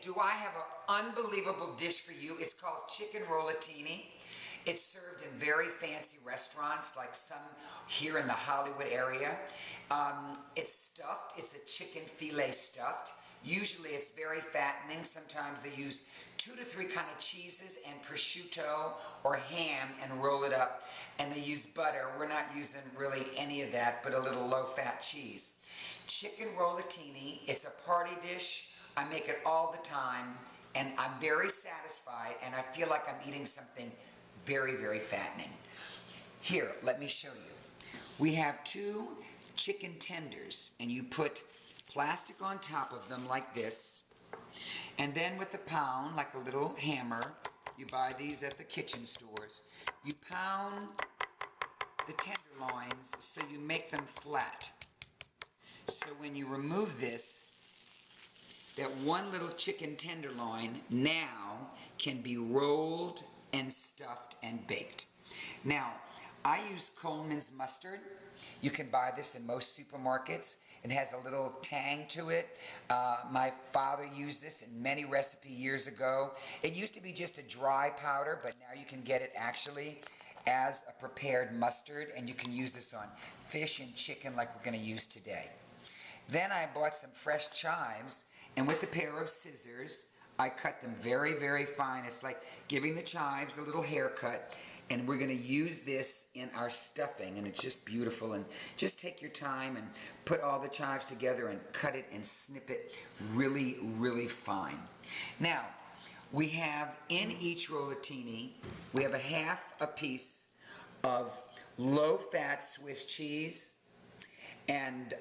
do I have an unbelievable dish for you. It's called Chicken Rollatini. It's served in very fancy restaurants, like some here in the Hollywood area. It's stuffed. It's a chicken filet stuffed. Usually it's very fattening. Sometimes they use 2 to 3 kind of cheeses and prosciutto or ham and roll it up. And they use butter. We're not using really any of that, but a little low-fat cheese. Chicken Rollatini. It's a party dish. I make it all the time, and I'm very satisfied, and I feel like I'm eating something very, very fattening. Here, let me show you. We have 2 chicken tenders, and you put plastic on top of them like this, and then with a pound, like a little hammer, you buy these at the kitchen stores, you pound the tenderloins so you make them flat. So when you remove this, that one little chicken tenderloin now can be rolled and stuffed and baked. Now, I use Coleman's mustard. You can buy this in most supermarkets. It has a little tang to it. My father used this in many recipes years ago. It used to be just a dry powder, but now you can get it actually as a prepared mustard, and you can use this on fish and chicken like we're going to use today. Then I bought some fresh chives, and with a pair of scissors, I cut them very, very fine. It's like giving the chives a little haircut, and we're going to use this in our stuffing, and it's just beautiful. And just take your time and put all the chives together and cut it and snip it really, really fine. Now, we have in each rollatini, we have a half a piece of low-fat Swiss cheese. And,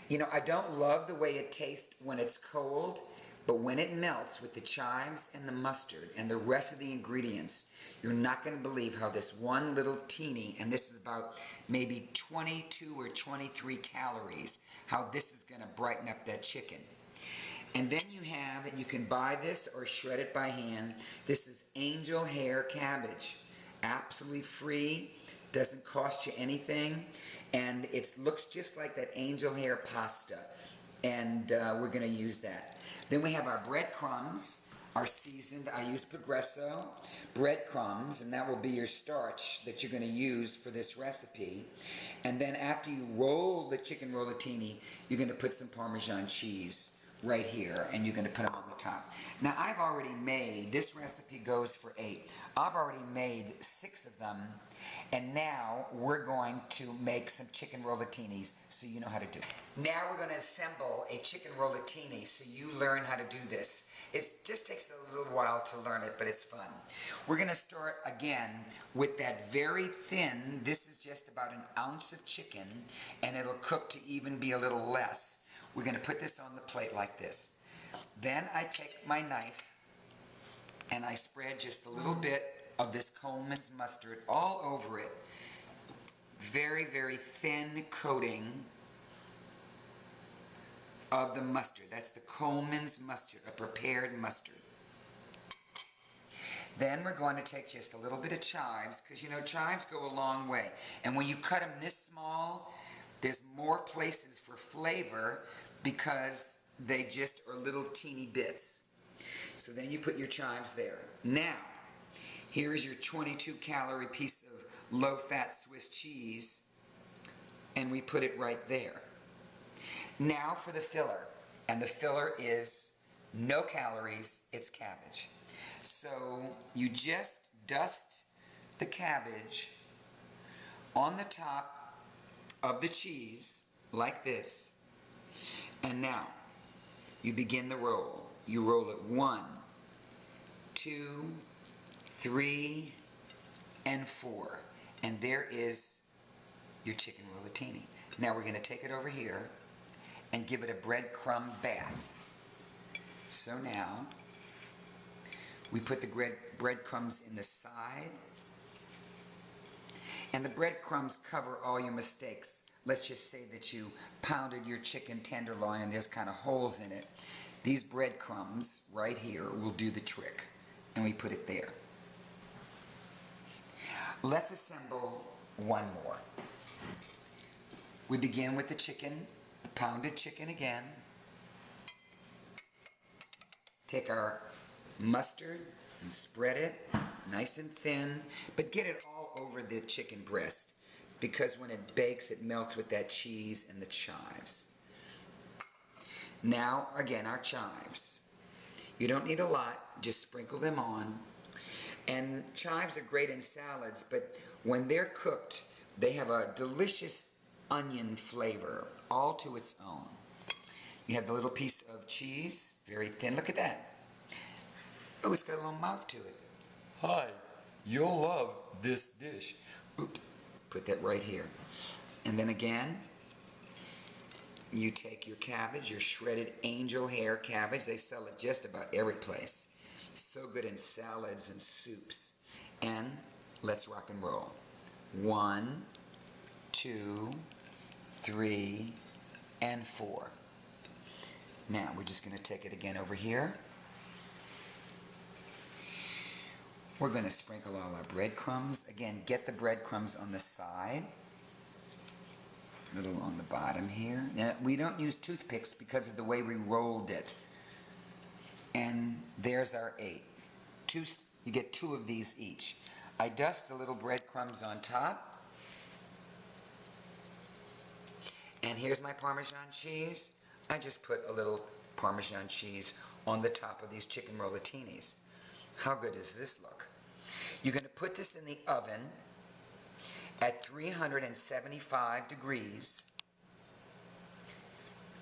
you know, I don't love the way it tastes when it's cold, but when it melts with the chives and the mustard and the rest of the ingredients, you're not going to believe how this one little teeny, and this is about maybe 22 or 23 calories, how this is going to brighten up that chicken. And then you have, and you can buy this or shred it by hand, this is angel hair cabbage. Absolutely free, doesn't cost you anything, and it looks just like that angel hair pasta, and we're going to use that. Then we have our breadcrumbs, our seasoned, I use Progresso breadcrumbs, and that will be your starch that you're going to use for this recipe. And then after you roll the chicken rollatini, you're going to put some Parmesan cheese right here, and you're going to put them on the top. Now, I've already made, this recipe goes for 8. I've already made 6 of them, and now we're going to make some chicken rollatinis so you know how to do it. Now we're going to assemble a chicken rollatini so you learn how to do this. It just takes a little while to learn it, but it's fun. We're going to start again with that very thin, this is just about an ounce of chicken, and it'll cook to even be a little less. We're going to put this on the plate like this. Then I take my knife and I spread just a little bit of this Coleman's mustard all over it. Very, very thin coating of the mustard. That's the Coleman's mustard, a prepared mustard. Then we're going to take just a little bit of chives, because you know chives go a long way. And when you cut them this small, there's more places for flavor because they just are little teeny bits. So then you put your chives there. Now, here's your 22 calorie piece of low-fat Swiss cheese, and we put it right there. Now for the filler, and the filler is no calories, it's cabbage. So you just dust the cabbage on the top of the cheese like this, and now you begin the roll. You roll it 1, 2, 3, and 4, and there is your chicken rollatini. Now we're going to take it over here and give it a breadcrumb bath. So now we put the breadcrumbs in the side, and the breadcrumbs cover all your mistakes. Let's just say that you pounded your chicken tenderloin and there's kind of holes in it. These breadcrumbs right here will do the trick, and we put it there. Let's assemble one more. We begin with the chicken, the pounded chicken again. Take our mustard and spread it nice and thin, but get it all over the chicken breast, because when it bakes, it melts with that cheese and the chives. Now, again, our chives. You don't need a lot, just sprinkle them on. And chives are great in salads, but when they're cooked, they have a delicious onion flavor, all to its own. You have the little piece of cheese, very thin. Look at that. Oh, it's got a little mouth to it. Hi, you'll love this dish. Oop, put that right here. And then again, you take your cabbage, your shredded angel hair cabbage. They sell it just about every place. So good in salads and soups. And let's rock and roll. 1, 2, 3, and 4. Now we're just going to take it again over here. We're going to sprinkle all our breadcrumbs. Again, get the breadcrumbs on the side. A little on the bottom here. Now, we don't use toothpicks because of the way we rolled it. And there's our 8. You get 2 of these each. I dust the little breadcrumbs on top. And here's my Parmesan cheese. I just put a little Parmesan cheese on the top of these chicken rollatinis. How good does this look? You're going to put this in the oven at 375 degrees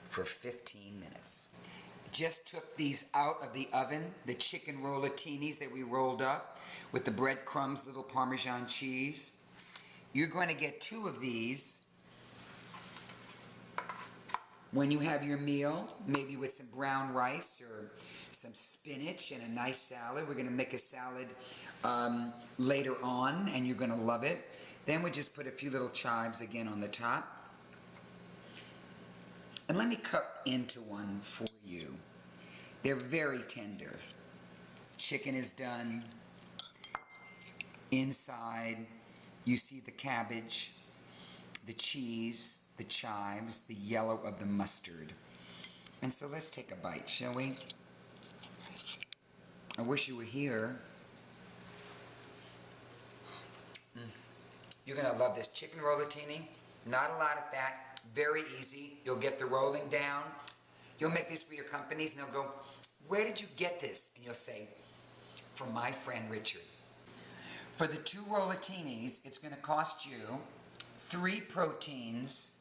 for 15 minutes. Just took these out of the oven, the chicken rollatinis that we rolled up with the breadcrumbs, little Parmesan cheese. You're going to get 2 of these when you have your meal, maybe with some brown rice or some spinach and a nice salad. We're going to make a salad later on, and you're going to love it. Then we just put a few little chives again on the top. And let me cut into one for you. They're very tender. Chicken is done. Inside, you see the cabbage, the cheese, the chives, the yellow of the mustard. And so let's take a bite, shall we? I wish you were here. You're going to love this chicken rollatini. Not a lot of fat, very easy. You'll get the rolling down. You'll make these for your companies, and they'll go, "Where did you get this?" And you'll say, "From my friend Richard." For the 2 rollatinis, it's going to cost you 3 proteins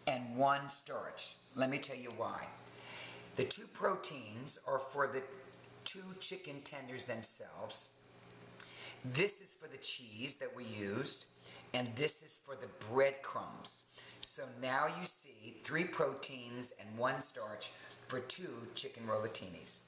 and 1 starch. Let me tell you why. The 2 proteins are for the 2 chicken tenders themselves. This is for the cheese that we used, and this is for the breadcrumbs. So now you see 3 proteins and 1 starch for 2 chicken rollatinis.